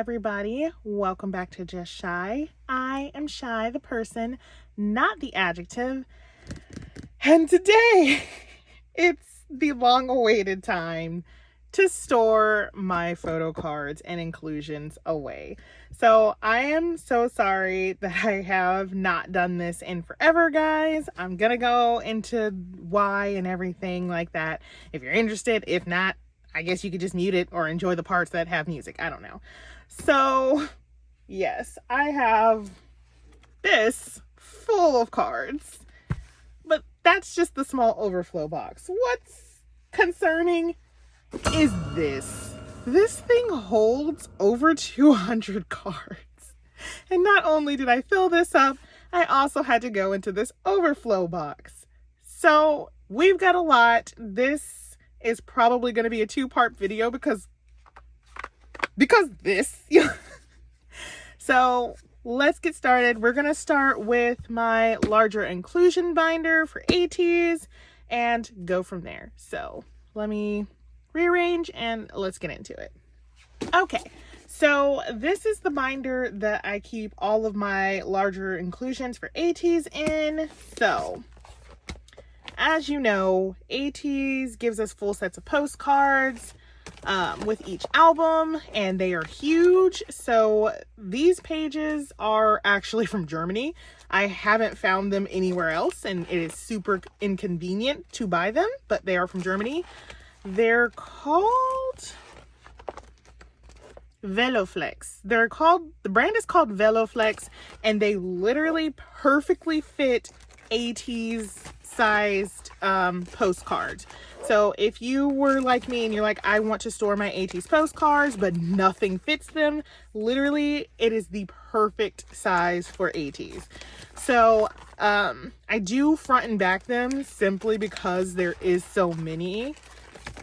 everybody. Welcome back to Just Shy. I am Shy, the person, not the adjective. And today, it's the long-awaited time to store my photo cards and inclusions away. So I am so sorry that I have not done this in forever, guys. I'm gonna go into why and everything like that if you're interested. If not, I guess you could just mute it or enjoy the parts that have music. I don't know. So, yes, I have this full of cards. But that's just the small overflow box. What's concerning is this. This thing holds over 200 cards. And not only did I fill this up, I also had to go into this overflow box. So, we've got a lot. This is probably going to be a two-part video because this. So let's get started. We're going to start with my larger inclusion binder for Ateez and go from there. So let me rearrange and let's get into it. Okay, so this is the binder that I keep all of my larger inclusions for Ateez in. So as you know, Ateez gives us full sets of postcards with each album, and they are huge. So these pages are actually from Germany. I haven't found them anywhere else, and it is super inconvenient to buy them, but they are from Germany. They're called Veloflex. The brand is called Veloflex, and they literally perfectly fit Ateez sized postcards. So if you were like me and you're like, I want to store my Ateez postcards but nothing fits them, literally it is the perfect size for Ateez. So I do front and back them simply because there is so many.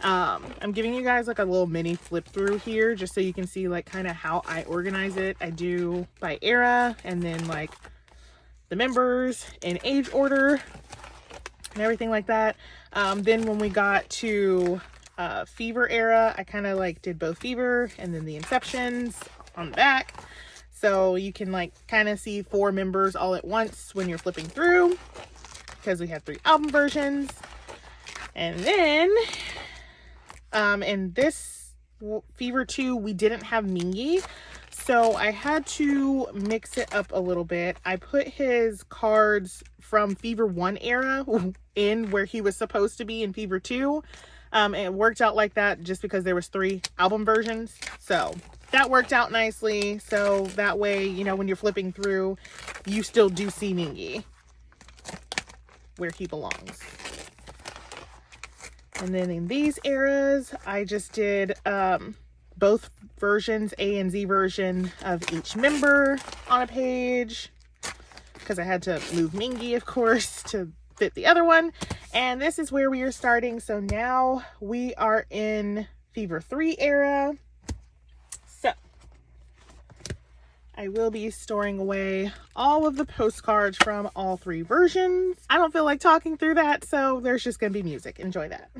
I'm giving you guys like a little mini flip through here just so you can see like kind of how I organize it. I do by era and then like the members in age order and everything like that. Then when we got to Fever era, I kind of like did both Fever and then the Inceptions on the back. So you can like kind of see 4 members all at once when you're flipping through because we have 3 album versions. And then in this Fever 2, we didn't have Mingy. So I had to mix it up a little bit. I put his cards from Fever 1 era in where he was supposed to be in Fever 2. And it worked out like that just because there was 3 album versions. So that worked out nicely. So that way, you know, when you're flipping through, you still do see Mingy where he belongs. And then in these eras, I just did both versions, A and Z version of each member on a page because I had to move Mingy, of course, to fit the other one. And this is where we are starting. So now we are in Fever 3 era. So I will be storing away all of the postcards from all 3 versions. I don't feel like talking through that, so there's just going to be music. Enjoy that.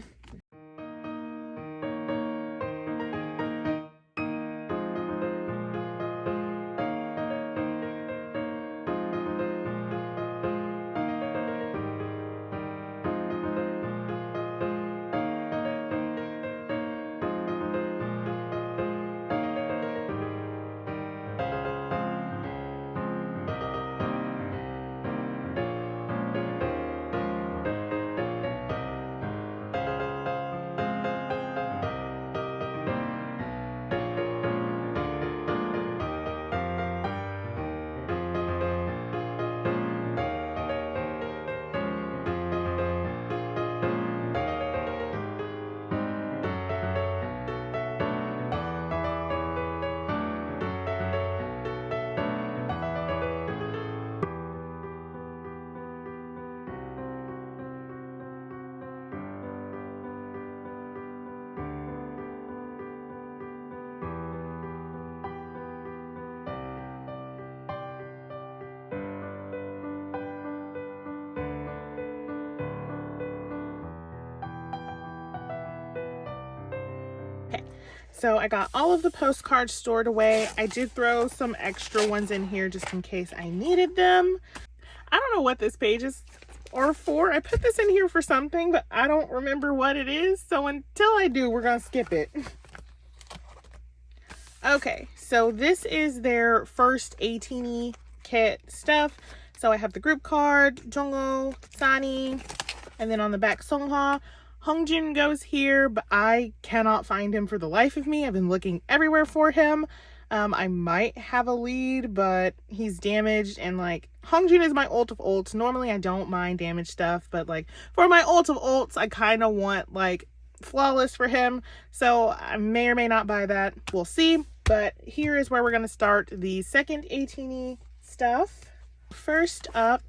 So I got all of the postcards stored away. I did throw some extra ones in here just in case I needed them. I don't know what this page is or for. I put this in here for something, but I don't remember what it is. So until I do, we're gonna skip it. Okay, so this is their first Ateez kit stuff. So I have the group card, Jongho, Sunny, and then on the back Songhwa. Hongjun goes here, but I cannot find him for the life of me. I've been looking everywhere for him. I might have a lead, but he's damaged, and like Hongjun is my ult of ults. Normally I don't mind damaged stuff, but like for my ult of ults, I kind of want like flawless for him. So I may or may not buy that. We'll see. But here is where we're going to start the second Ateez stuff. First up,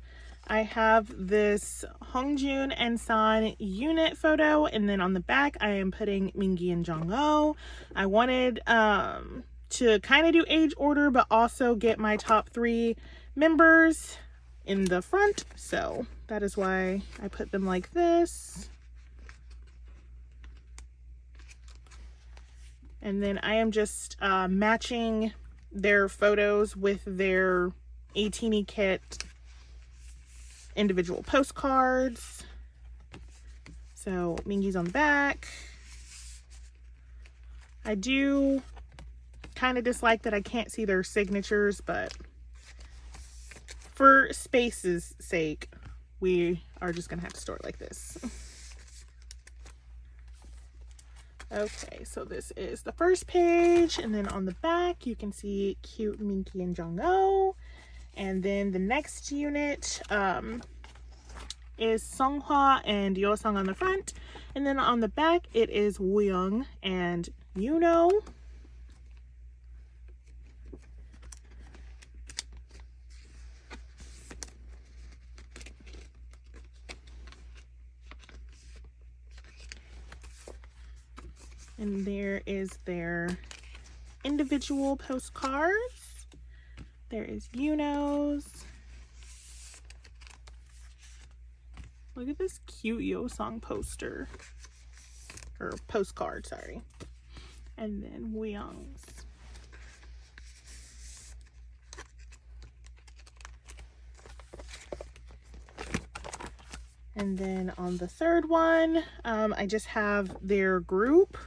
I have this Hongjun and San unit photo, and then on the back I am putting Mingi and Jongho. I wanted to kind of do age order, but also get my top 3 members in the front, so that is why I put them like this. And then I am just matching their photos with their Ateez kit individual postcards. So Mingi's on the back. I do kind of dislike that I can't see their signatures, but for space's sake, we are just gonna have to store it like this. Okay, so this is the first page, and then on the back you can see cute Mingi and Jongho. And then the next unit is Songhwa and Yeosang on the front, and then on the back it is Wooyoung and Yuno. And there is their individual postcards. There is Yuno's. Look at this cute Yeosang poster. Or postcard, sorry. And then Wooyoung's. And then on the third one, I just have their group.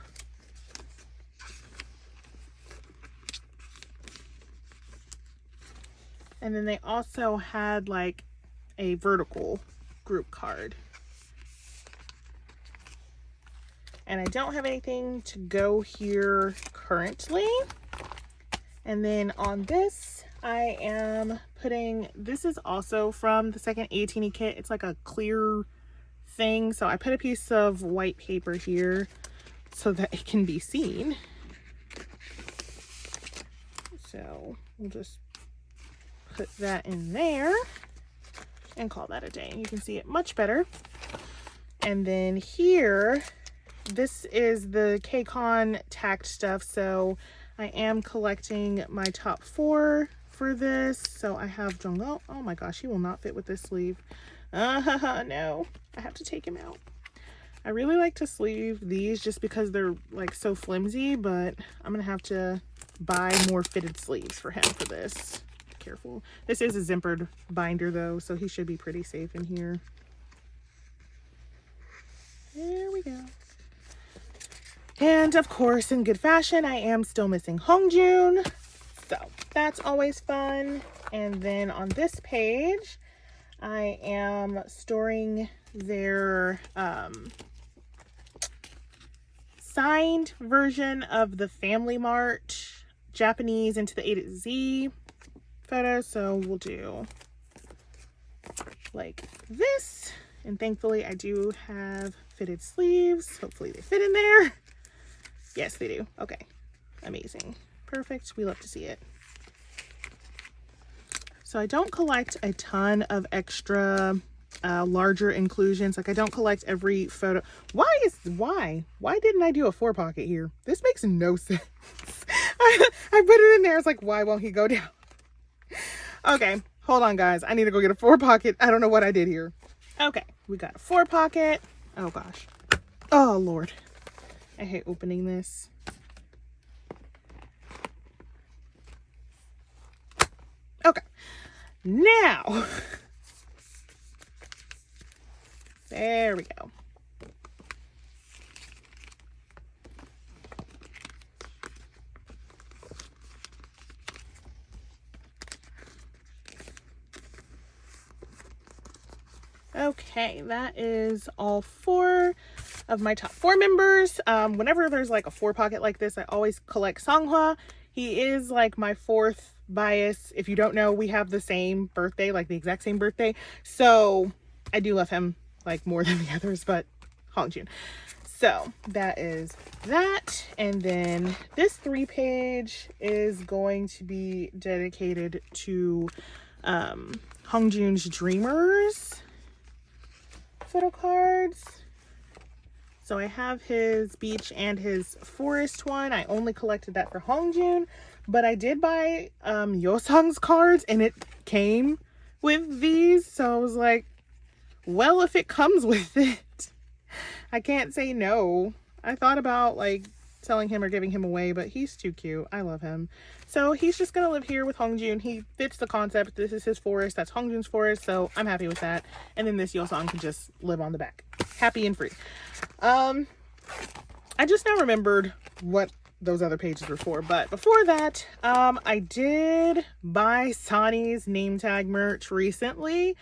And then they also had like a vertical group card. And I don't have anything to go here currently. And then on this, I am putting, this is also from the second Ateez kit. It's like a clear thing. So I put a piece of white paper here so that it can be seen. So we'll just put that in there and call that a day. You can see it much better. And then here, this is the KCON tacked stuff. So I am collecting my top 4 for this. So I have Jongho. Oh my gosh, he will not fit with this sleeve. No, I have to take him out. I really like to sleeve these just because they're like so flimsy, but I'm gonna have to buy more fitted sleeves for him for this. Careful. This is a zippered binder though, so he should be pretty safe in here. There we go. And of course, in good fashion, I am still missing Hongjun. So that's always fun. And then on this page, I am storing their signed version of the Family Mart Japanese into the A to Z photo. So we'll do like this, and thankfully I do have fitted sleeves. Hopefully they fit in there. Yes, they do. Okay, amazing, perfect. We love to see it. So I don't collect a ton of extra larger inclusions. Like I don't collect every photo. Why didn't I do a 4 pocket here? This makes no sense. I put it in there. It's like, why won't he go down? Okay, hold on guys. I need to go get a 4 pocket. I don't know what I did here. Okay, we got a 4 pocket. Oh gosh. Oh Lord. I hate opening this. Okay. Now, there we go. Okay, that is all 4 of my top 4 members. Whenever there's like a 4 pocket like this, I always collect Songhwa. He is like my 4th bias. If you don't know, we have the same birthday, like the exact same birthday. So I do love him like more than the others, but Hongjun. So that is that. And then this 3-page is going to be dedicated to Hongjun's Dreamers photocards. So I have his beach and his forest one. I only collected that for Hongjun, but I did buy Yosung's cards and it came with these. So I was like, well, if it comes with it, I can't say no. I thought about like selling him or giving him away, but he's too cute. I love him. So he's just gonna live here with Hongjun. He fits the concept. This is his forest. That's Hongjun's forest. So I'm happy with that. And then this Yosung can just live on the back. Happy and free. I just now remembered what those other pages were for. But before that, I did buy Sonny's name tag merch recently.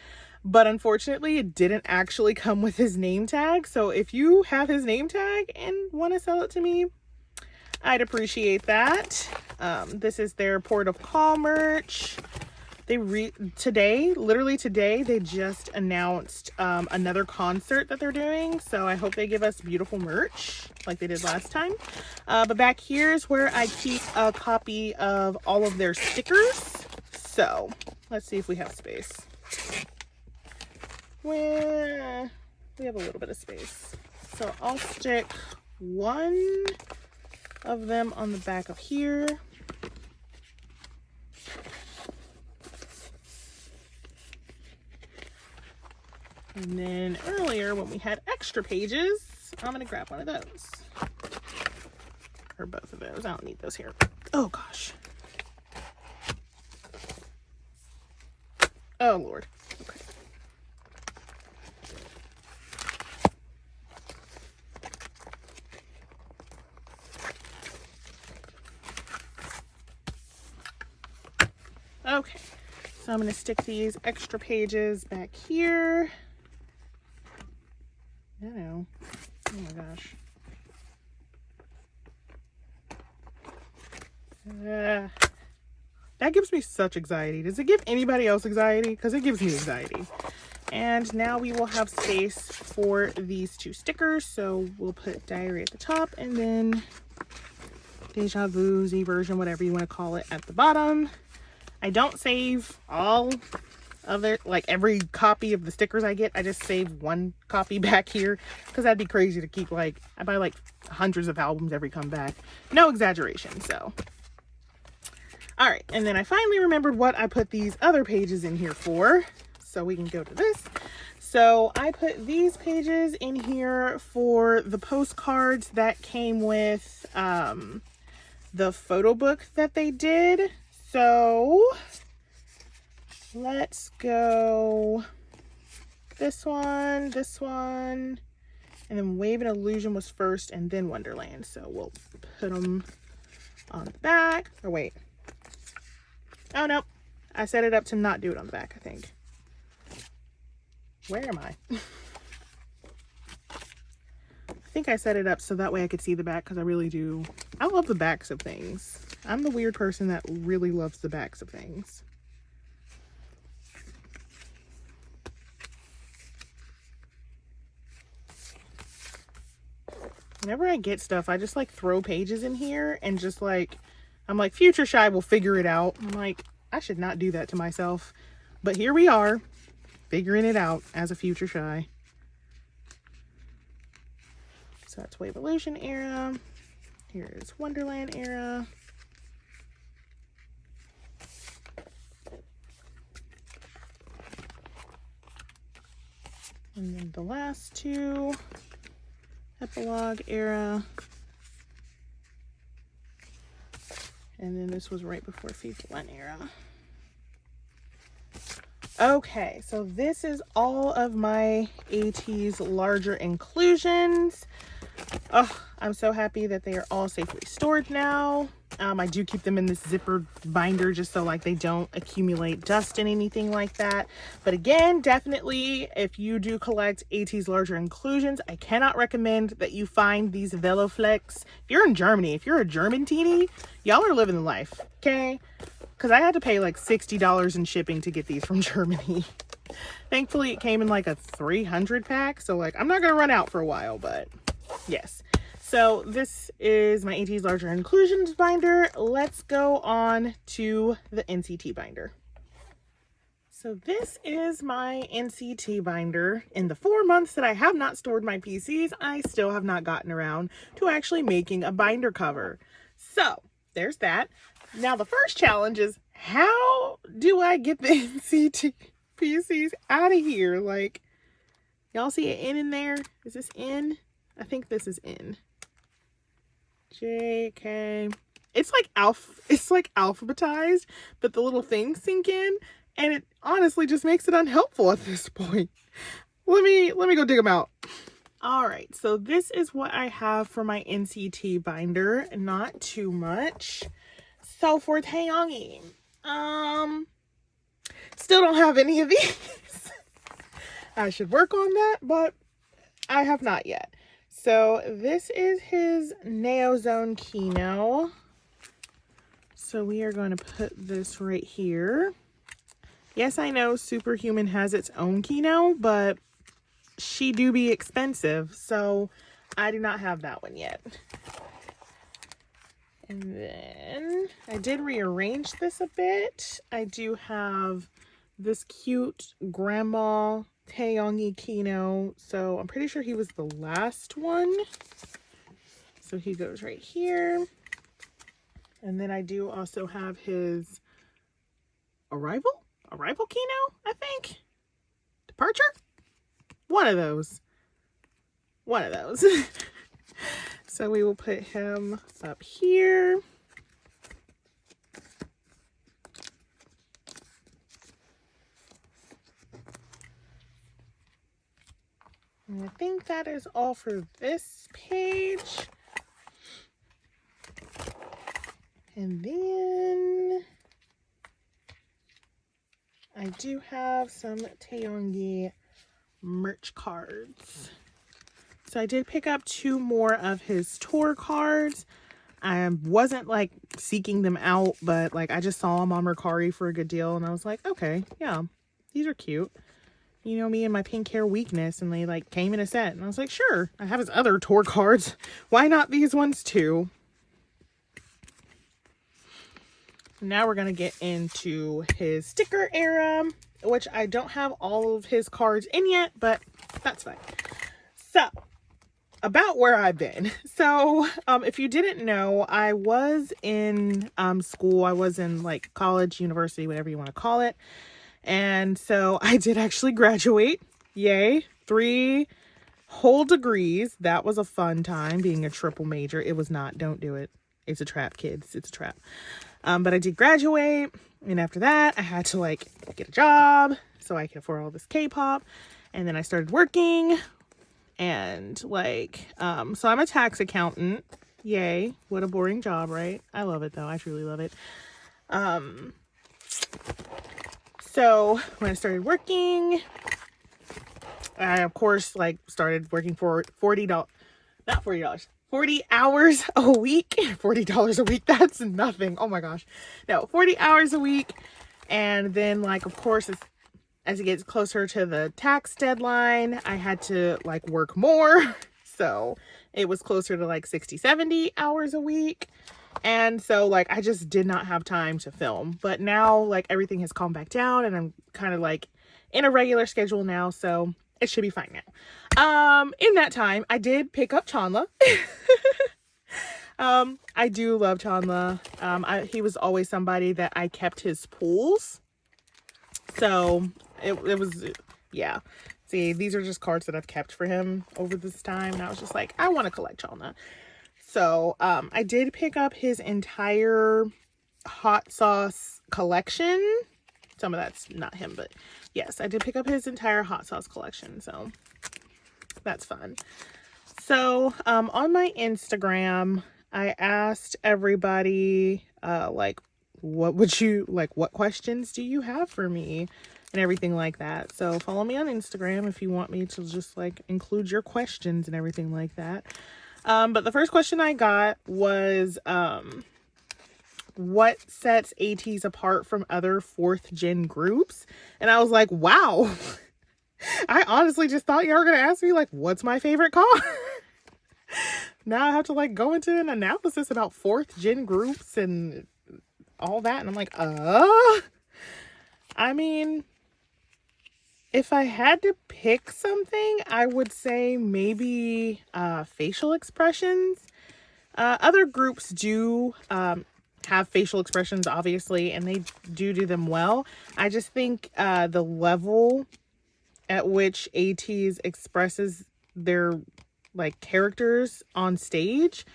But unfortunately, it didn't actually come with his name tag. So if you have his name tag and want to sell it to me, I'd appreciate that. This is their Port of Call merch. Literally today, they just announced another concert that they're doing. So I hope they give us beautiful merch like they did last time. But back here is where I keep a copy of all of their stickers. So let's see if we have space. Well, we have a little bit of space. So I'll stick one of them on the back of here. And then earlier when we had extra pages, I'm going to grab one of those. Or both of those. I don't need those here. Oh gosh. Oh Lord. Okay. Okay, so I'm going to stick these extra pages back here. Oh my gosh. That gives me such anxiety. Does it give anybody else anxiety? Because it gives me anxiety. And now we will have space for these 2 stickers. So we'll put diary at the top and then deja vu, Z version, whatever you want to call it, at the bottom. I don't save all of it, like every copy of the stickers I get. I just save one copy back here because that'd be crazy to keep. Like, I buy like hundreds of albums every come back. No exaggeration. So, all right. And then I finally remembered what I put these other pages in here for. So we can go to this. So I put these pages in here for the postcards that came with the photo book that they did. So let's go this one, and then Wave and Illusion was first and then Wonderland. So we'll put them on the back. Or wait. Oh, no. I set it up to not do it on the back, I think. Where am I? I think I set it up so that way I could see the back because I really do. I love the backs of things. I'm the weird person that really loves the backs of things. Whenever I get stuff, I just like throw pages in here and just like, I'm like, Future Shy will figure it out. I'm like, I should not do that to myself. But here we are, figuring it out as a Future Shy. So that's Wave Illusion era. Here is Wonderland era. And then the last 2, Epilogue era. And then this was right before FIFA 1 era. Okay, so this is all of my Ateez larger inclusions. Oh, I'm so happy that they are all safely stored now. I do keep them in this zipper binder just so like they don't accumulate dust and anything like that. But again, definitely if you do collect Ateez larger inclusions, I cannot recommend that you find these Veloflex. If you're in Germany, if you're a Germantiny, y'all are living the life, okay? Because I had to pay like $60 in shipping to get these from Germany. Thankfully, it came in like a 300 pack. So like, I'm not going to run out for a while, but yes. So this is my Ateez larger inclusions binder. Let's go on to the NCT binder. So this is my NCT binder. In the 4 months that I have not stored my PCs, I still have not gotten around to actually making a binder cover. So there's that. Now the first challenge is, how do I get the NCT PCs out of here? Like, y'all see an N in there? Is this N? I think this is N. J, K. It's like alphabetized, but the little things sink in, and it honestly just makes it unhelpful at this point. Let me go dig them out. All right, so this is what I have for my NCT binder. Not too much. So for Taeyongi, still don't have any of these. I should work on that, but I have not yet. So this is his Neozone Kino. So we are going to put this right here. Yes, I know Superhuman has its own Kino, but she do be expensive, so I do not have that one yet. And then I did rearrange this a bit. I do have this cute grandma Taeyongi Kino. So I'm pretty sure he was the last one. So he goes right here. And then I do also have his Arrival Kino, I think. Departure? One of those. So we will put him up here. And I think that is all for this page. And then I do have some Taeyongi merch cards. So I did pick up 2 more of his tour cards. I wasn't like seeking them out, but like I just saw them on Mercari for a good deal, and I was like, okay, yeah, these are cute. You know me and my pink hair weakness, and they like came in a set, and I was like, sure, I have his other tour cards. Why not these ones too? Now we're gonna get into his sticker era, which I don't have all of his cards in yet, but that's fine. So about where I've been. So if you didn't know, I was in school. I was in like college, university, whatever you want to call it. And so I did actually graduate. Yay. 3 whole degrees. That was a fun time, being a triple major. It was not. Don't do it. It's a trap, kids. It's a trap. But I did graduate. And after that, I had to like get a job so I could afford all this K-pop. And then I started working. And like, so I'm a tax accountant. Yay. What a boring job, right? I love it though. I truly love it. So when I started working, I of course like started working for $40 hours a week. $40 a week. That's nothing. Oh my gosh. No, 40 hours a week. And then like, of course, as it gets closer to the tax deadline, I had to like work more. So it was closer to like 60, 70 hours a week. And so like, I just did not have time to film, but now like everything has calmed back down and I'm kind of like in a regular schedule now. So it should be fine now. In that time, I did pick up Chanla. I do love Chanla. He was always somebody that I kept his pools. So it was, yeah. See, these are just cards that I've kept for him over this time. And I was just like, I want to collect Chanla. So, I did pick up his entire hot sauce collection. Some of that's not him, but yes, I did pick up his entire hot sauce collection, so that's fun. So on my Instagram, I asked everybody like, what questions do you have for me and everything like that. So follow me on Instagram if you want me to just like include your questions and everything like that. But the first question I got was what sets Ateez apart from other 4th gen groups? And I was like, wow. I honestly just thought you were going to ask me like, what's my favorite car? Now I have to like go into an analysis about 4th gen groups and all that. And I'm like, I mean, if I had to pick something, I would say maybe facial expressions. Other groups do have facial expressions, obviously, and they do them well. I just think the level at which Ateez expresses their like characters on stage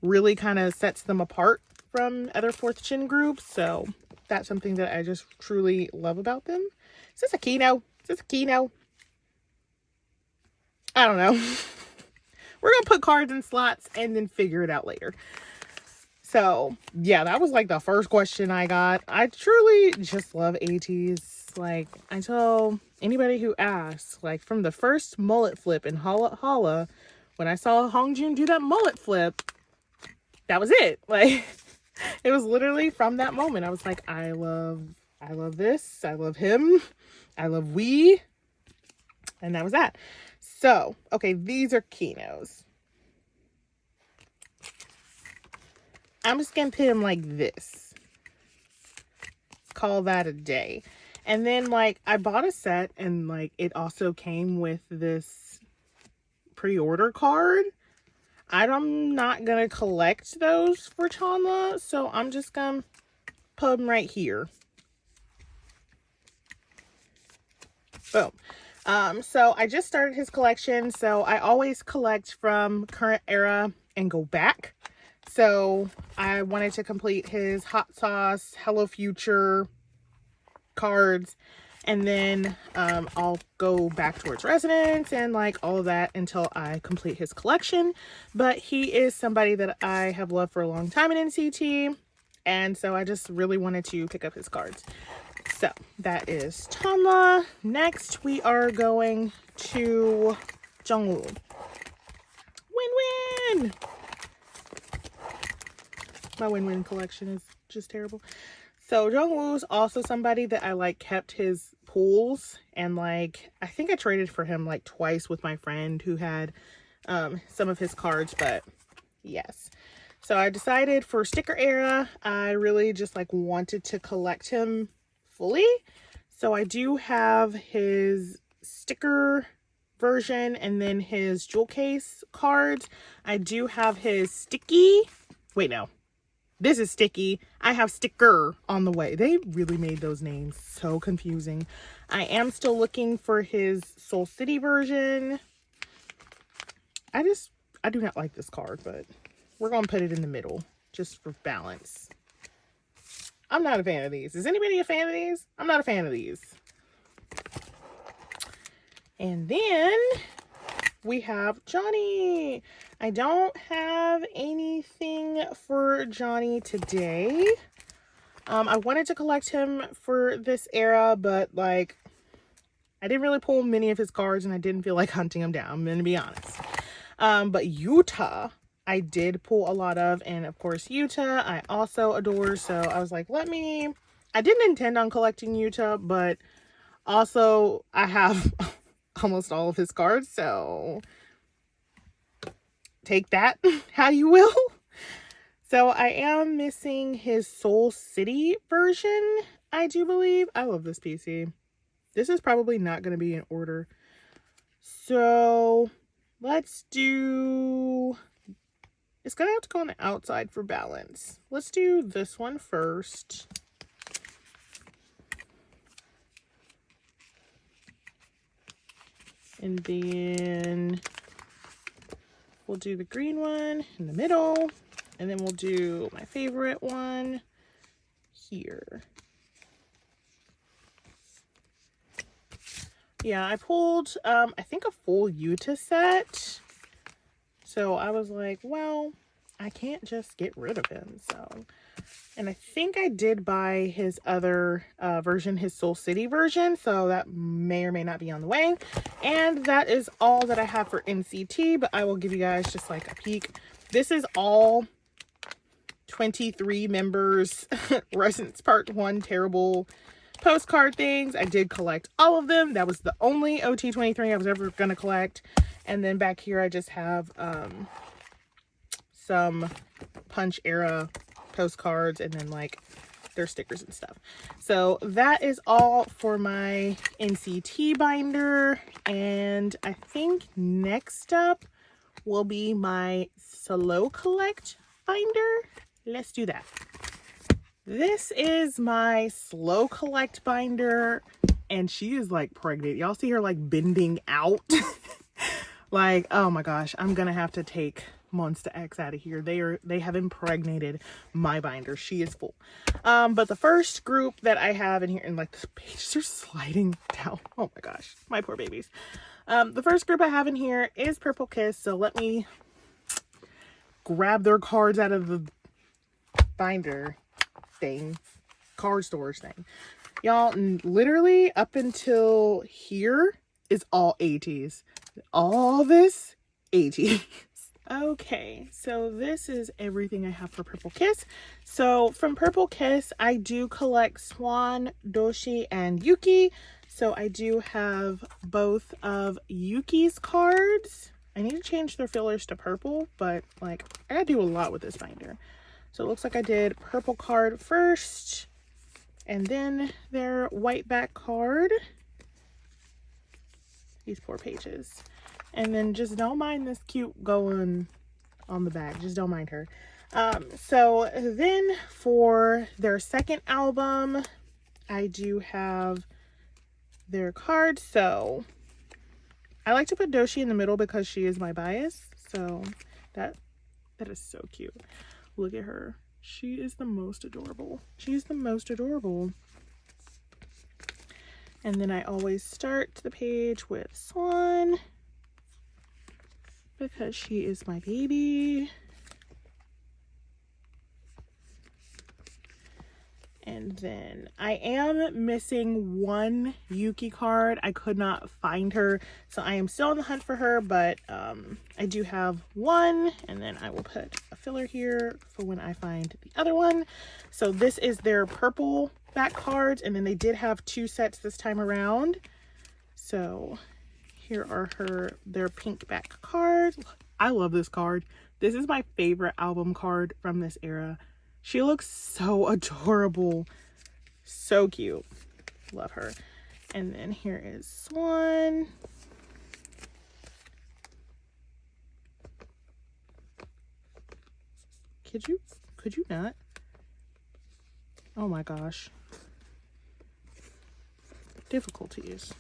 really kind of sets them apart from other 4th gen groups. So that's something that I just truly love about them. Is this a keynote? Is this a keynote? I don't know. We're going to put cards in slots and then figure it out later. So yeah, that was like the first question I got. I truly just love Ateez. Like, I tell anybody who asks, like from the first mullet flip in Holla Holla, when I saw Hongjun do that mullet flip, that was it. Like, it was literally from that moment. I was like, I love this. I love him. I love we. And that was that. So, okay, these are keynotes. I'm just going to put him like this. Call that a day. And then, like, I bought a set and, like, it also came with this pre-order card. I'm not going to collect those for Chanla, so I'm just going to put them right here. Boom. So I just started his collection, so I always collect from current era and go back. So I wanted to complete his hot sauce, Hello Future cards, and then I'll go back towards Resonance and like all of that until I complete his collection. But he is somebody that I have loved for a long time in NCT, and so I just really wanted to pick up his cards. So that is Chanla. Next we are going to Jungwoo. Win-win! My win-win collection is just terrible. So Jungwoo's also somebody that I like kept his pools, and like I think I traded for him like twice with my friend who had some of his cards, but yes. So I decided for sticker era, I really just like wanted to collect him fully. So I do have his sticker version and then his jewel case cards. I do have his sticky. Wait, no. This is sticky. I have sticker on the way. They really made those names so confusing. I am still looking for his Soul City version. I do not like this card, but we're going to put it in the middle just for balance. I'm not a fan of these. Is anybody a fan of these? I'm not a fan of these. And then we have Johnny. I don't have anything for Johnny today. I wanted to collect him for this era, but like I didn't really pull many of his cards and I didn't feel like hunting him down, I'm gonna be honest. But Utah I did pull a lot of, and of course Utah I also adore, so I was like, I didn't intend on collecting Utah, but also I have almost all of his cards, so take that how you will. So I am missing his Soul City version, I do believe. I love this PC. This is probably not going to be in order. So let's do... It's going to have to go on the outside for balance. Let's do this one first. And then we'll do the green one in the middle. And then we'll do my favorite one here. yeah, I pulled, I think a full Yuta set. So I was like, well, I can't just get rid of him. So, and I think I did buy his other version, his Soul City version. So that may or may not be on the way. And that is all that I have for NCT, but I will give you guys just like a peek. This is all 23 members Residence Part 1 terrible postcard things. I did collect all of them. That was the only OT23 I was ever going to collect. And then back here I just have some Punch era postcards and then like their stickers and stuff. So that is all for my NCT binder. And I think next up will be my Slow Collect binder. Let's do that. This is my Slow Collect binder, and she is like pregnant. Y'all see her like bending out. Like, oh my gosh, I'm gonna have to take Monsta X out of here. They have impregnated my binder. She is full. But the first group that I have in here, and like the pages are sliding down. Oh my gosh, my poor babies. The first group I have in here is Purple Kiss. So let me grab their cards out of the binder thing, card storage thing. Y'all, literally up until here is all Ateez. All this Ateez. Okay, so this is everything I have for Purple Kiss. So from Purple Kiss, I do collect Swan, Doshi, and Yuki. So I do have both of Yuki's cards. I need to change their fillers to purple, but like I gotta do a lot with this binder. So it looks like I did purple card first, and then their white back card. These poor pages. And then just don't mind this cute going on the back. Just don't mind her. So then for their second album, I do have their cards. So I like to put Doshi in the middle because she is my bias. So that is so cute. Look at her. She is the most adorable. She's the most adorable. And then I always start the page with Swan because she is my baby. And then I am missing one Yuki card. I could not find her, so I am still on the hunt for her, but I do have one, and then I will put a filler here for when I find the other one. So this is their purple back cards, and then they did have 2 sets this time around. So here are their pink back cards. I love this card. This is my favorite album card from this era. She looks so adorable. So cute. Love her. And then here is Swan. Could you not? Oh my gosh. Difficulties.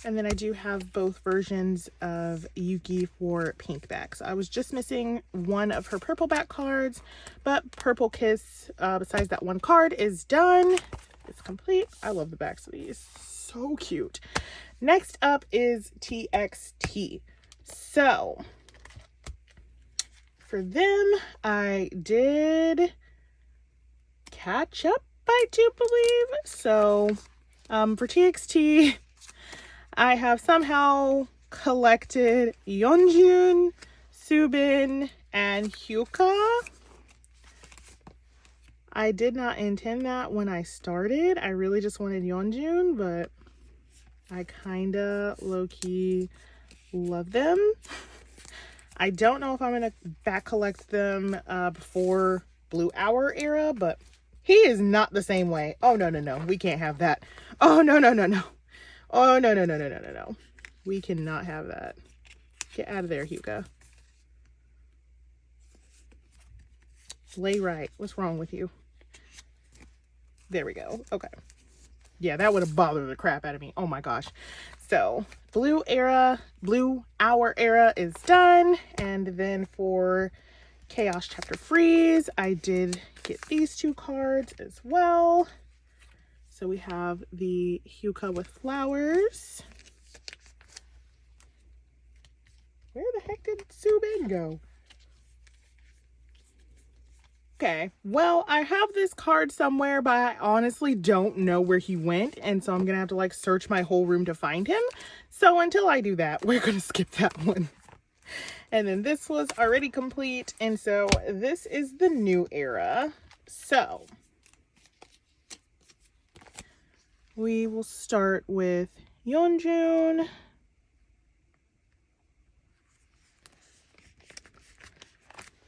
And then I do have both versions of Yuki for pink back. So I was just missing one of her purple back cards, but Purple Kiss, besides that one card, is done. It's complete. I love the backs of these. So cute. Next up is TXT. So for them, I did catch up, I do believe. So for TXT, I have somehow collected Yeonjun, Subin, and Hyuka. I did not intend that when I started. I really just wanted Yeonjun, but I kinda low-key love them. I don't know if I'm gonna back collect them before Blue Hour era, but he is not the same way. Oh, no. We can't have that. Oh, no. Oh, no. We cannot have that. Get out of there, Hyuka. Lay right. What's wrong with you? There we go. Okay. Yeah, that would have bothered the crap out of me. Oh my gosh. So, Blue Hour era is done. And then for Chaos Chapter Freeze, I did get these 2 cards as well. So we have the Hyuka with flowers. Where the heck did Subin go? Okay, well, I have this card somewhere, but I honestly don't know where he went. And so I'm going to have to like search my whole room to find him. So until I do that, we're going to skip that one. And then this was already complete. And so this is the new era. So we will start with Yeonjun.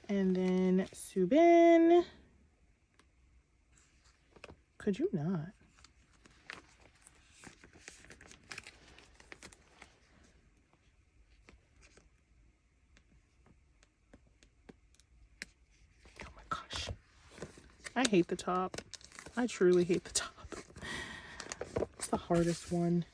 And then Subin. Could you not? Oh my gosh. I hate the top. I truly hate the top. It's the hardest one.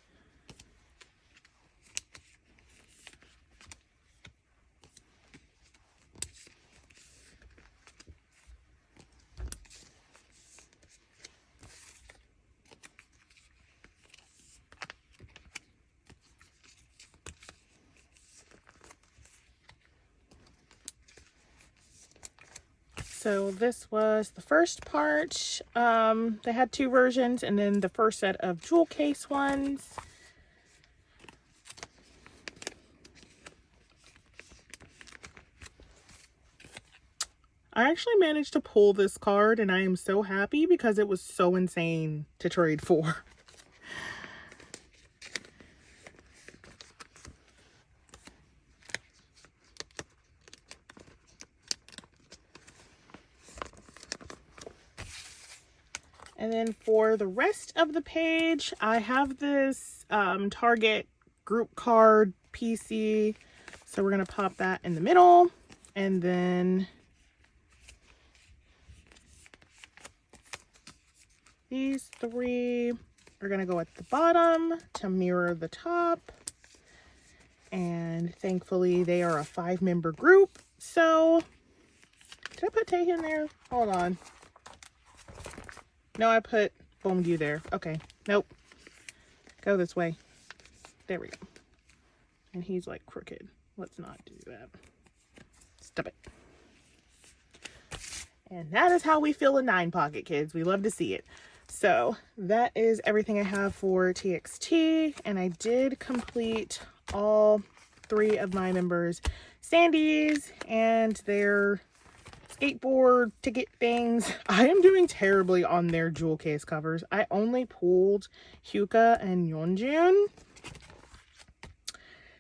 So this was the first part. They had two versions, and then the first set of jewel case ones. I actually managed to pull this card, and I am so happy because it was so insane to trade for. And then for the rest of the page, I have this Target group card PC. So we're going to pop that in the middle. And then these three are going to go at the bottom to mirror the top. And thankfully they are a 5-member group. So did I put Tae in there? Hold on. No, I put Bomgyu there. Okay. Nope. Go this way. There we go. And he's like crooked. Let's not do that. Stop it. And that is how we fill a 9 pocket, kids. We love to see it. So that is everything I have for TXT. And I did complete all 3 of my members' standees and their skateboard ticket things. I am doing terribly on their jewel case covers. I only pulled Hyuka and Yeonjun.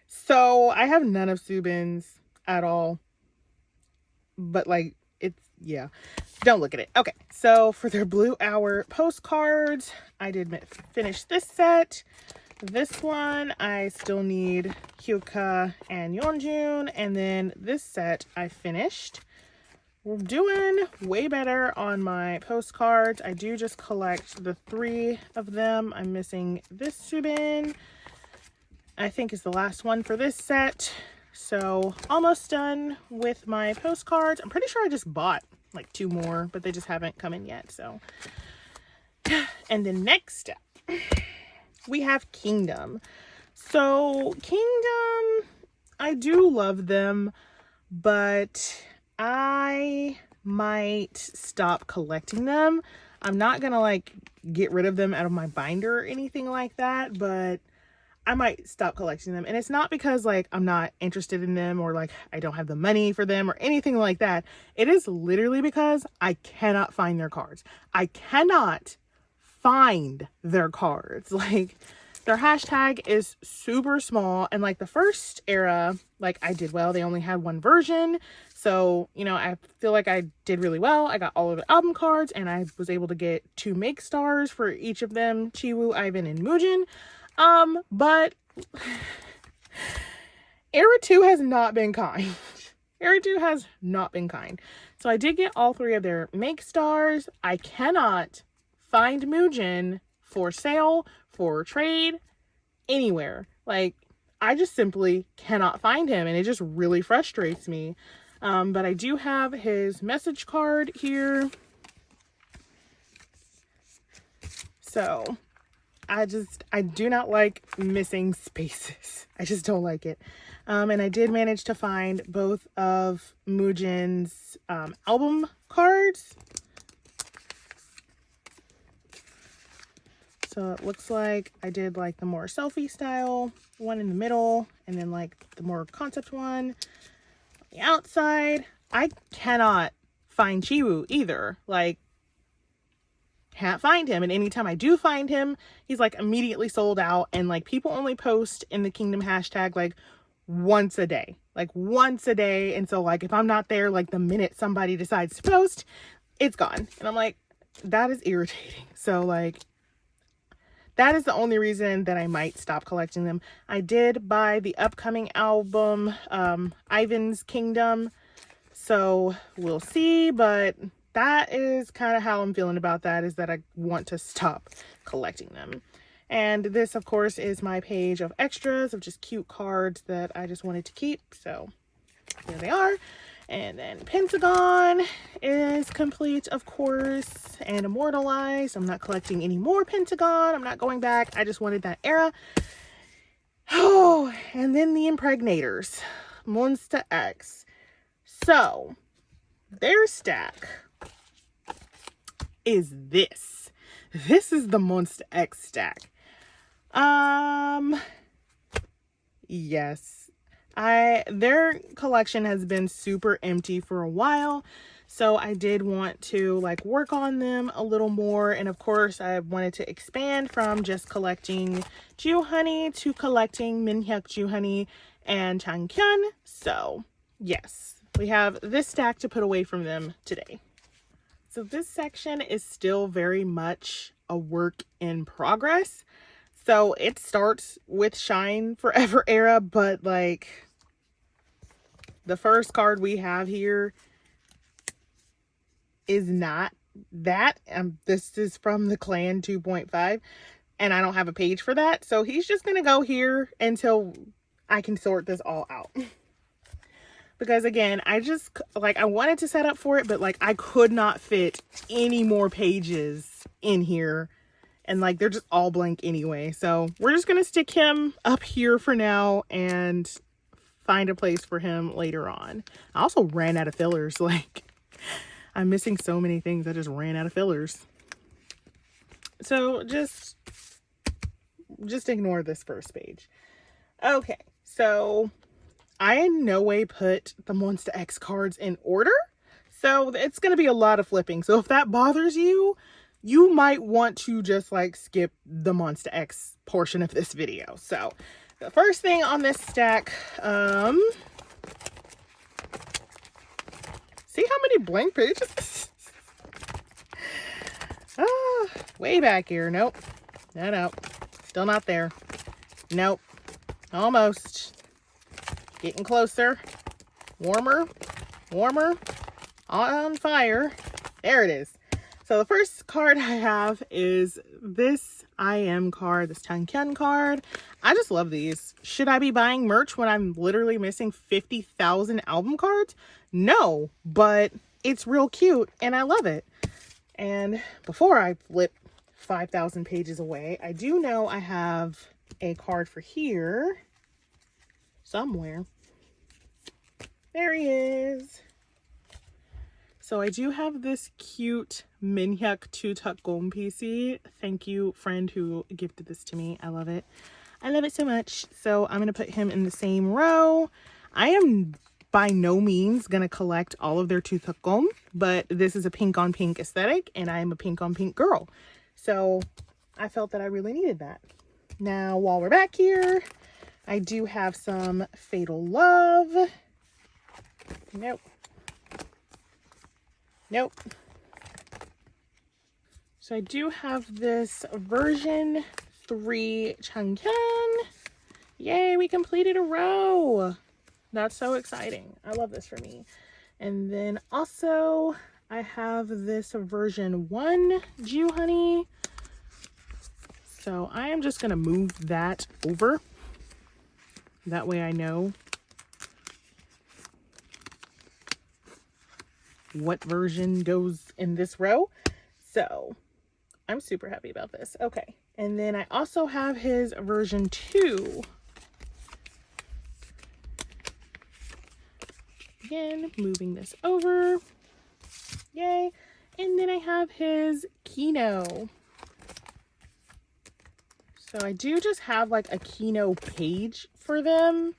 So I have none of Subin's at all. But like, it's, yeah. Don't look at it. Okay, so for their Blue Hour postcards, I did finish this set. This one, I still need Hyuka and Yeonjun. And then this set I finished. We're doing way better on my postcards. I do just collect the 3 of them. I'm missing this Subin. I think is the last one for this set. So almost done with my postcards. I'm pretty sure I just bought like 2 more, but they just haven't come in yet. So, and then next up, we have Kingdom. So Kingdom, I do love them, but I might stop collecting them. I'm not gonna like get rid of them out of my binder or anything like that, but I might stop collecting them. And it's not because like I'm not interested in them or like I don't have the money for them or anything like that. It is literally because I cannot find their cards. I cannot find their cards. Like their hashtag is super small, and like the first era, like I did well. They only had 1 version. So, you know, I feel like I did really well. I got all of the album cards, and I was able to get 2 make stars for each of them, Chiwoo, Ivan, and Moojin. But era 2 has not been kind. Era 2 has not been kind. So I did get all 3 of their make stars. I cannot find Moojin for sale, for trade, anywhere. Like, I just simply cannot find him, and it just really frustrates me. But I do have his message card here. So I do not like missing spaces. I just don't like it. And I did manage to find both of Moojin's album cards. So it looks like I did like the more selfie style one in the middle, and then like the more concept one on the outside. I cannot find Chiwoo either. Like, can't find him. And anytime I do find him, he's like immediately sold out. And like people only post in the Kingdom hashtag like once a day. Like once a day. And so like if I'm not there, like the minute somebody decides to post, it's gone. And I'm like, that is irritating. So like, that is the only reason that I might stop collecting them. I did buy the upcoming album, Ivan's Kingdom. So we'll see, but that is kind of how I'm feeling about that, is that I want to stop collecting them. And this, of course, is my page of extras of just cute cards that I just wanted to keep. So here they are. And then Pentagon is complete, of course, and immortalized. I'm not collecting any more Pentagon. I'm not going back. I just wanted that era. Oh, and then the Impregnators, Monsta X. So their stack is this. This is the Monsta X stack. Yes. Their collection has been super empty for a while, so I did want to like work on them a little more. And of course I wanted to expand from just collecting Honey to collecting Minhyuk Honey and Changkyun. So yes, we have this stack to put away from them today. So this section is still very much a work in progress. So it starts with Shine Forever era, but like the first card we have here is not that. This is from the Clan 2.5 and I don't have a page for that. So he's just going to go here until I can sort this all out. Because again, I wanted to set up for it, but like I could not fit any more pages in here. And like, they're just all blank anyway. So we're just going to stick him up here for now and find a place for him later on. I also ran out of fillers. Like, I'm missing so many things. I just ran out of fillers. So just ignore this first page. Okay. So I in no way put the Monsta X cards in order. So it's going to be a lot of flipping. So if that bothers you, you might want to just like skip the Monsta X portion of this video. So the first thing on this stack, see how many blank pages? Way back here. Nope. No. Still not there. Nope. Almost. Getting closer. Warmer. On fire. There it is. So the first card I have is this I Am card, this Changkyun card. I just love these. Should I be buying merch when I'm literally missing 50,000 album cards? No, but it's real cute and I love it. And before I flip 5,000 pages away, I do know I have a card for here somewhere. There he is. So I do have this cute Minhyuk Tutuk Gom PC. Thank you, friend who gifted this to me. I love it. I love it so much. So I'm going to put him in the same row. I am by no means going to collect all of their Tutuk Gom, but this is a pink on pink aesthetic and I am a pink on pink girl. So I felt that I really needed that. Now, while we're back here, I do have some Fatal Love. Nope. So I do have this version 3 Changkyun. Yay, we completed a row. That's so exciting. I love this for me. And then also I have this version 1 Honey. So I am just going to move that over. That way I know what version goes in this row. So I'm super happy about this. Okay. And then I also have his version 2. Again, moving this over. Yay. And then I have his Kino. So I do just have like a Kino page for them,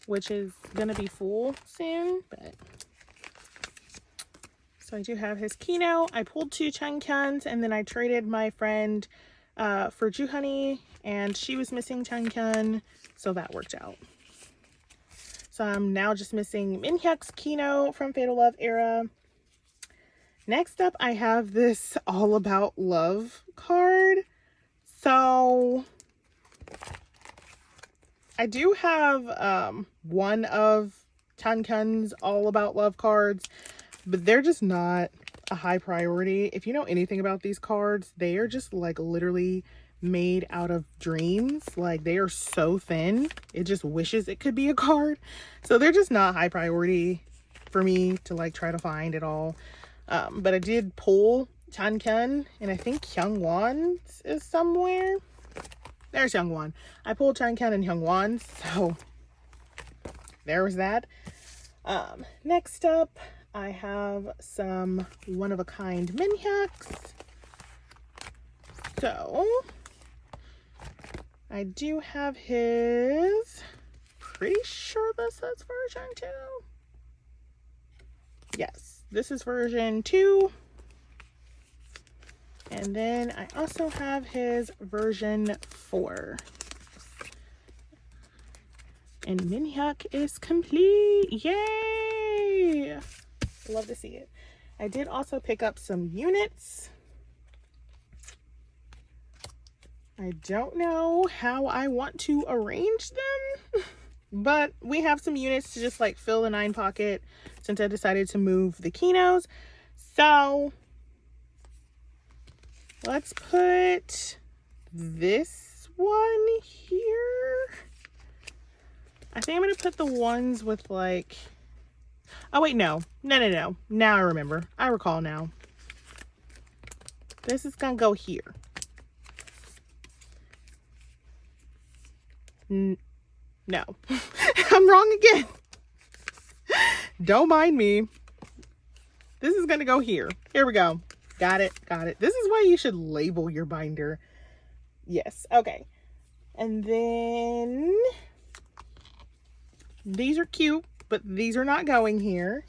which is going to be full soon, but so I do have his Kino. I pulled 2 Changkyuns, and then I traded my friend for Juhoney, and she was missing Changkyun, so that worked out. So I'm now just missing Minhyuk's Kino from Fatal Love era. Next up, I have this All About Love card. So I do have one of Changkyun's All About Love cards, but they're just not a high priority. If you know anything about these cards, they are just like literally made out of dreams. Like, they are so thin, it just wishes it could be a card. So they're just not high priority for me to like try to find at all. But I did pull Changkyun, and I think Hyungwon is somewhere. There's Hyungwon. I pulled Changkyun and Hyungwon, so there was that. Next up, I have some one-of-a-kind Minhyuks. So I do have his, pretty sure this is version 2. Yes, this is version 2. And then I also have his version 4. And Minhyuk is complete. Yay! Love to see it. I did also pick up some units. I don't know how I want to arrange them, but we have some units to just like fill the 9 pocket since I decided to move the Kinos. So let's put this one here. I think I'm going to put the ones with like, oh wait, no. Now I remember. I recall now. This is going to go here. No. I'm wrong again. Don't mind me. This is going to go here. Here we go. Got it. This is why you should label your binder. Yes. Okay. And then these are cute, but these are not going here.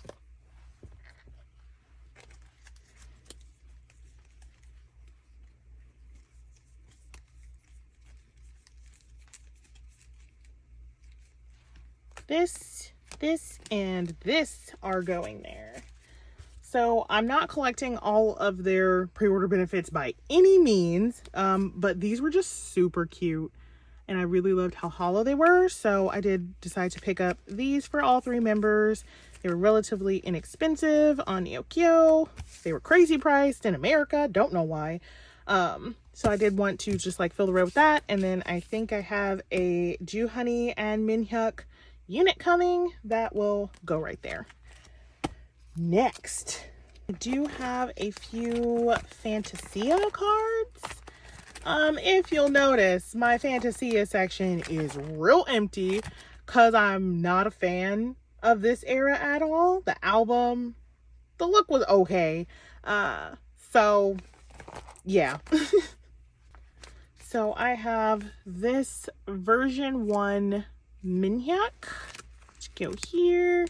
This, and this are going there. So I'm not collecting all of their pre-order benefits by any means, but these were just super cute. And I really loved how hollow they were. So I did decide to pick up these for all 3 members. They were relatively inexpensive on Neokyo. They were crazy priced in America. Don't know why. So I did want to just like fill the row with that. And then I think I have a Juhoney and Minhyuk unit coming that will go right there. Next, I do have a few Fantasia cards. If you'll notice, my Fantasia section is real empty because I'm not a fan of this era at all. The album, the look was okay. So yeah. So I have this version 1 Minhyuk, which go here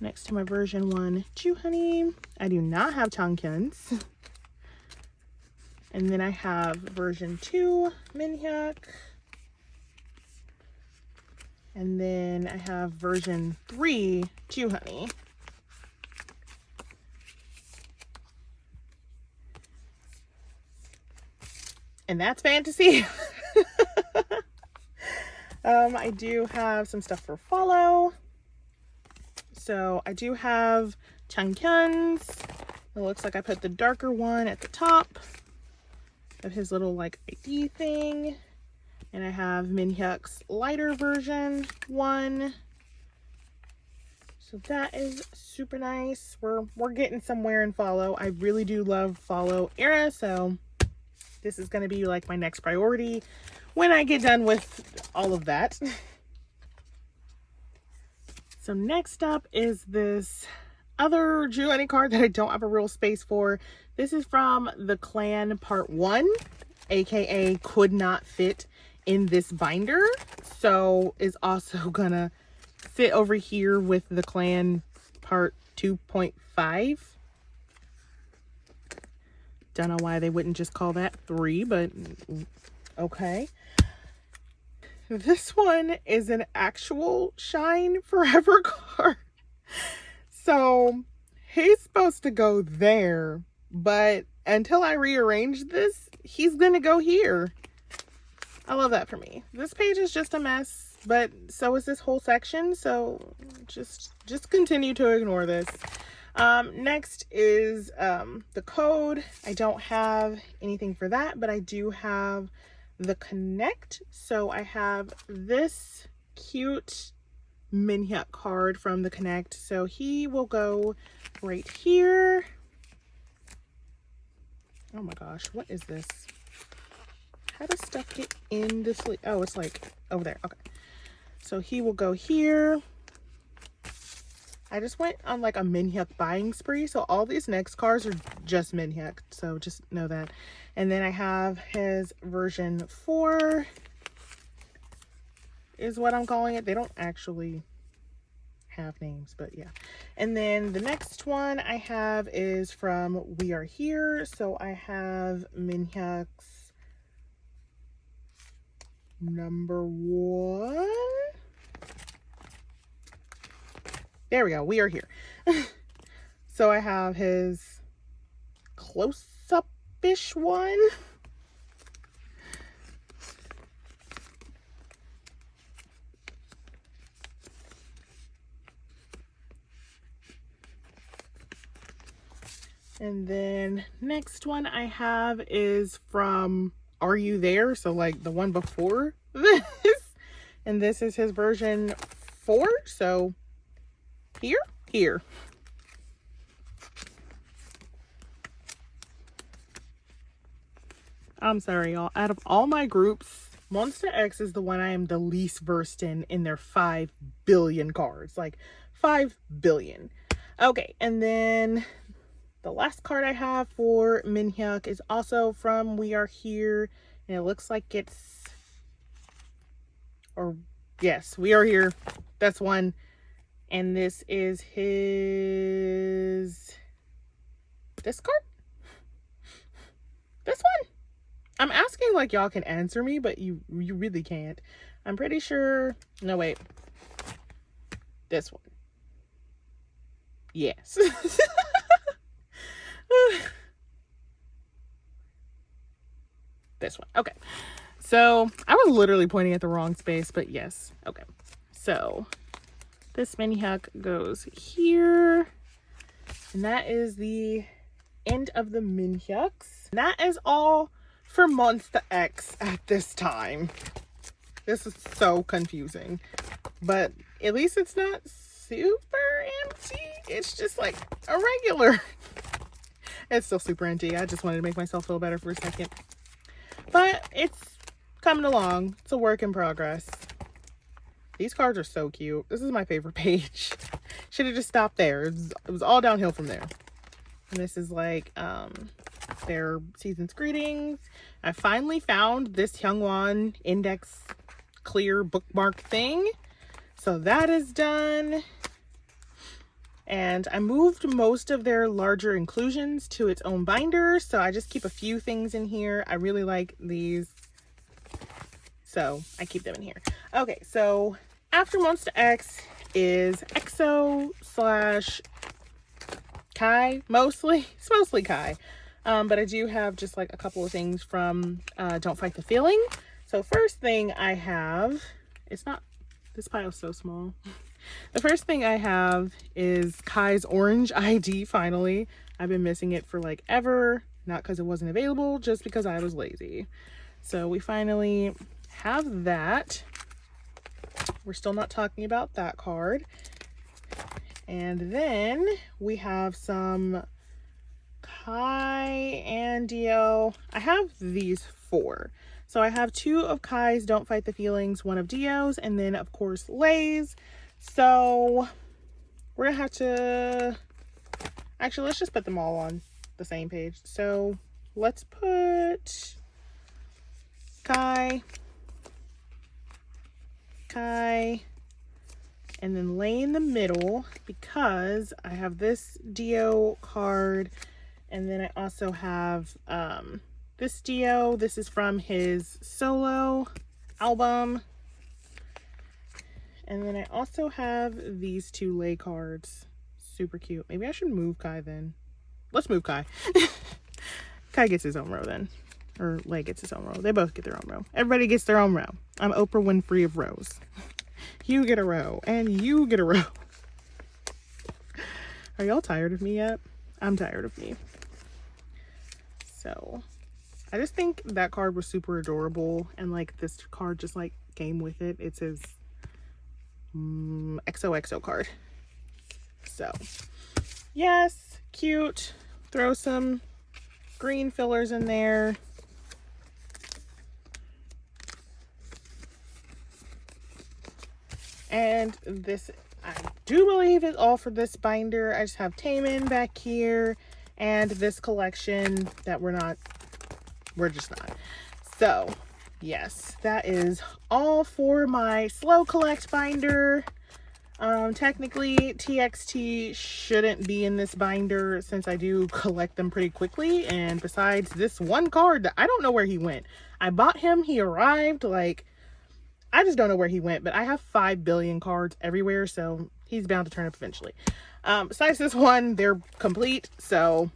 next to my version 1 Juhoney. I do not have Changkyuns. And then I have version 2 Minhyuk. And then I have version 3 Juhoney. And that's Fantasy. I do have some stuff for Follow. So I do have Changkyuns. It looks like I put the darker one at the top of his little like ID thing. And I have Minhyuk's lighter version 1. So that is super nice. We're getting somewhere in follow. I really do love follow era, so this is going to be like my next priority when I get done with all of that. So next up is this other Germantiny card that I don't have a real space for. This is from the Clan Part 1, aka could not fit in this binder, so is also gonna fit over here with the Clan Part 2.5. Don't know why they wouldn't just call that 3, but okay. This one is an actual Shine Forever card. So he's supposed to go there, but until I rearrange this, he's gonna go here. I love that for me. This page is just a mess, but so is this whole section, so just continue to ignore this. Next is the code. I don't have anything for that, but I do have the Connect. So I have this cute Minhyuk card from the Connect. So he will go right here. Oh my gosh, what is this? How does stuff get in the sleeve? Oh, it's like over there. Okay. So he will go here. I just went on like a Minhyuk buying spree. So all these next cards are just Minhyuk. So just know that. And then I have his version 4 is what I'm calling it. They don't actually have names, but yeah. And then the next one I have is from We Are Here. So I have Minhyuk's number 1. There we go. We Are Here. So I have his close-up-ish one. And then next one I have is from Are You There? So like the one before this. And this is his version 4. So here. I'm sorry, y'all. Out of all my groups, Monsta X is the one I am the least versed in their 5 billion cards. Like 5 billion. Okay, and then the last card I have for Minhyuk is also from We Are Here. And it looks like it's... Or, yes, We Are Here. That's one. And this is his... This card? This one? I'm asking like y'all can answer me, but you really can't. I'm pretty sure... No, wait. This one. Yes. This one. Okay. So I was literally pointing at the wrong space, but yes. Okay. So this Minhyuk goes here. And that is the end of the Minhyuks. That is all for Monsta X at this time. This is so confusing. But at least it's not super empty. It's just like a regular. It's still super empty. I just wanted to make myself feel better for a second. But it's coming along. It's a work in progress. These cards are so cute. This is my favorite page. Should have just stopped there. It was all downhill from there. And this is like their season's greetings. I finally found this Hyungwon index clear bookmark thing. So that is done. And I moved most of their larger inclusions to its own binder. So I just keep a few things in here. I really like these. So I keep them in here. Okay, so after Monsta X is Exo / Kai, mostly. It's mostly Kai. But I do have just like a couple of things from Don't Fight the Feeling. So first thing I have, it's not, this pile is so small. The first thing I have is Kai's orange ID, finally. I've been missing it for like ever. Not because it wasn't available, just because I was lazy. So we finally have that. We're still not talking about that card. And then we have some Kai and Dio. I have these 4. So I have 2 of Kai's Don't Fight the Feelings, 1 of Dio's, and then of course Lay's. So we're gonna have to, actually let's just put them all on the same page. So let's put Kai, and then Lay in the middle, because I have this Dio card, and then I also have this Dio. This is from his solo album. And then I also have these 2 Lay cards. Super cute. Maybe I should move Kai then. Let's move Kai. Kai gets his own row then. Or Lay gets his own row. They both get their own row. Everybody gets their own row. I'm Oprah Winfrey of rows. You get a row. And you get a row. Are y'all tired of me yet? I'm tired of me. So, I just think that card was super adorable. And like this card just like came with it. It's his XOXO card. So, yes, cute. Throw some green fillers in there. And this, I do believe, is all for this binder. I just have Taemin back here and this collection that we're just not. So, yes, that is all for my slow collect binder. Technically, TXT shouldn't be in this binder since I do collect them pretty quickly. And besides this one card that I don't know where he went. I bought him, he arrived, like, I just don't know where he went, but I have 5 billion cards everywhere, so he's bound to turn up eventually. Besides this one, they're complete. So,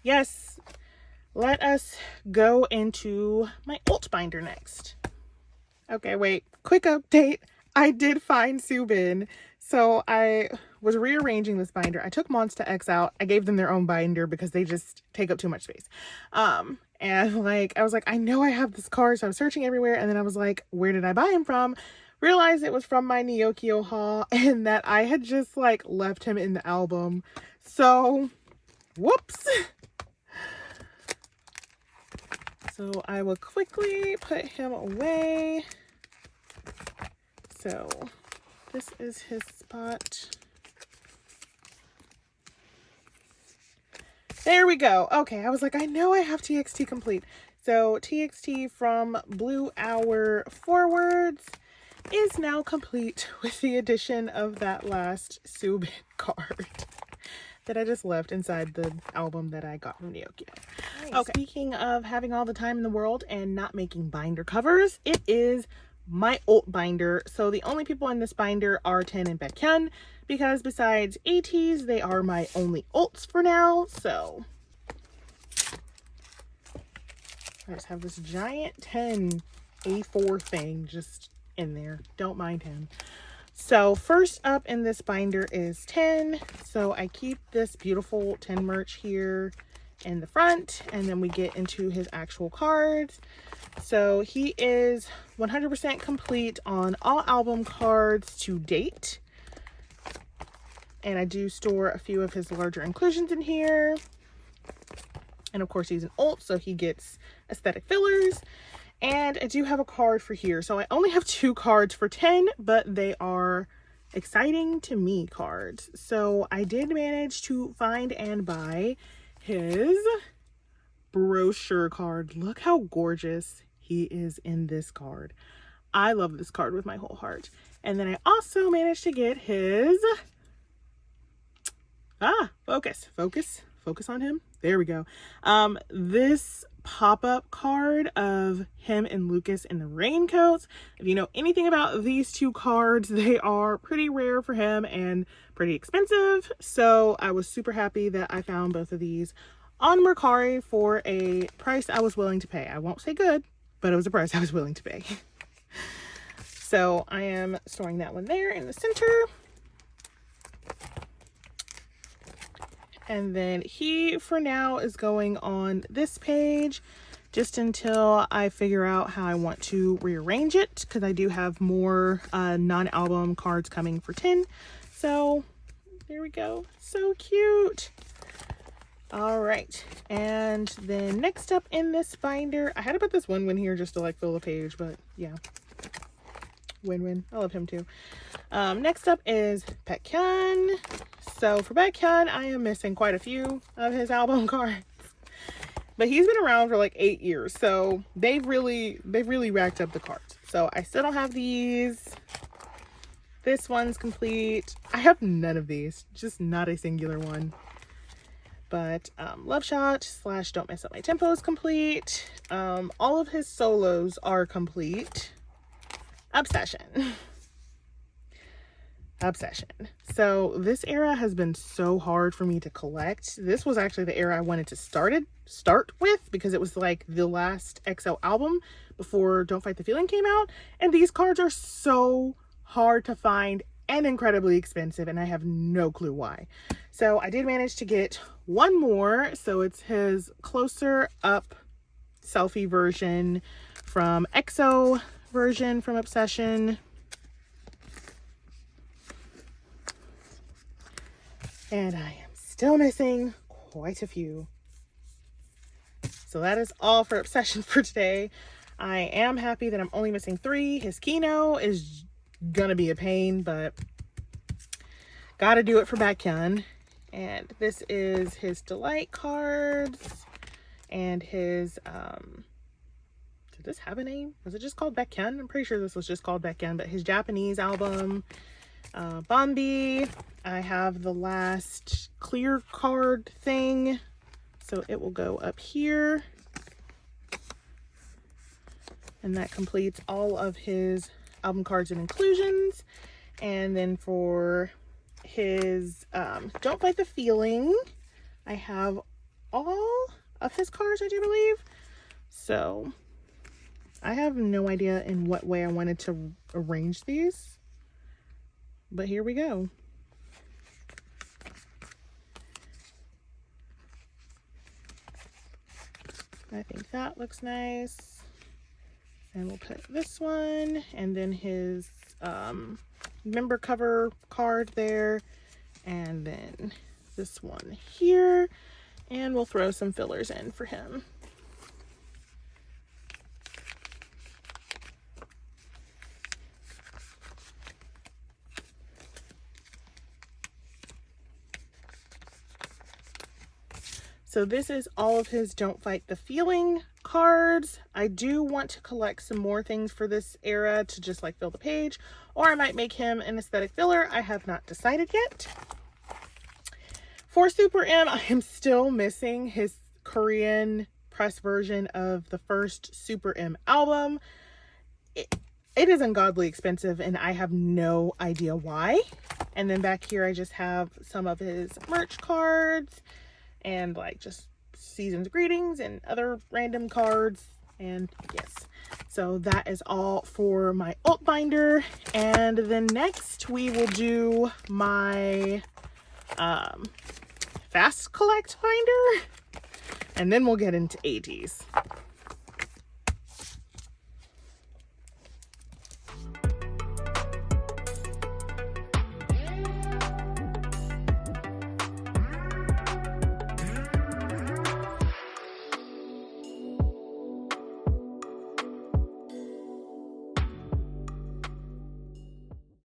yes, let us go into my ult binder next. Okay, wait, quick update. I did find Subin. So I was rearranging this binder. I took Monsta X out. I gave them their own binder because they just take up too much space. And like, I was like, I know I have this card. So I was searching everywhere. And then I was like, where did I buy him from? Realized it was from my Neokyo haul and that I had just like left him in the album. So, whoops. So I will quickly put him away. So this is his spot. There we go. Okay, I was like, I know I have TXT complete. So TXT from Blue Hour forwards is now complete with the addition of that last Subin card that I just left inside the album that I got from Neokyo. Nice. Okay, speaking of having all the time in the world and not making binder covers, it is my ult binder. So the only people in this binder are Ten and Baekhyun, because besides Ateez, they are my only ults for now. So I just have this giant 10 A4 thing just in there. Don't mind him. So first up in this binder is 10. So I keep this beautiful 10 merch here in the front, and then we get into his actual cards. So he is 100% complete on all album cards to date. And I do store a few of his larger inclusions in here. And of course he's an ult, so he gets aesthetic fillers. And I do have a card for here. So I only have 2 cards for 10, but they are exciting to me cards. So I did manage to find and buy his brochure card. Look how gorgeous he is in this card. I love this card with my whole heart. And then I also managed to get his focus on him. There we go. This pop-up card of him and Lucas in the raincoats. If you know anything about these 2 cards, they are pretty rare for him and pretty expensive. So I was super happy that I found both of these on Mercari for a price I was willing to pay. I won't say good, but it was a price I was willing to pay. So I am storing that one there in the center. And then he, for now, is going on this page just until I figure out how I want to rearrange it, because I do have more non-album cards coming for 10. So There we go. So cute. All right. And then next up in this binder, I had to put this win-win here just to like fill the page, but yeah. Win-win. I love him too. Next up is Baekhyun. So for Baekhyun, I am missing quite a few of his album cards. But he's been around for like 8 years. So they've really racked up the cards. So I still don't have these. This one's complete. I have none of these. Just not a singular one. But Love Shot / Don't Mess Up My Tempo is complete. All of his solos are complete. Obsession. So this era has been so hard for me to collect. This was actually the era I wanted to start with because it was like the last EXO album before Don't Fight the Feeling came out. And these cards are so hard to find and incredibly expensive, and I have no clue why. So I did manage to get one more. So it's his closer up selfie version from EXO version from Obsession. And I am still missing quite a few. So that is all for Obsession for today. I am happy that I'm only missing 3. His Kino is gonna be a pain, but gotta do it for Baekhyun. And this is his Delight cards and his did this have a name? Was it just called Baekhyun? I'm pretty sure this was just called Baekhyun, but his Japanese album, Bombi. I have the last clear card thing, so it will go up here. And that completes all of his album cards and inclusions. And then for his Don't Fight the Feeling, I have all of his cards, I do believe. So I have no idea in what way I wanted to arrange these, but here we go. I think that looks nice. And we'll put this one and then his member cover card there, and then this one here, and we'll throw some fillers in for him. So this is all of his Don't Fight the Feeling cards. I do want to collect some more things for this era to just like fill the page, or I might make him an aesthetic filler. I have not decided yet. For Super M, I am still missing his Korean press version of the first Super M album. It is ungodly expensive and I have no idea why. And then back here I just have some of his merch cards and like just season's greetings and other random cards. And yes, so that is all for my alt binder. And then next we will do my fast collect binder, and then we'll get into Ateez.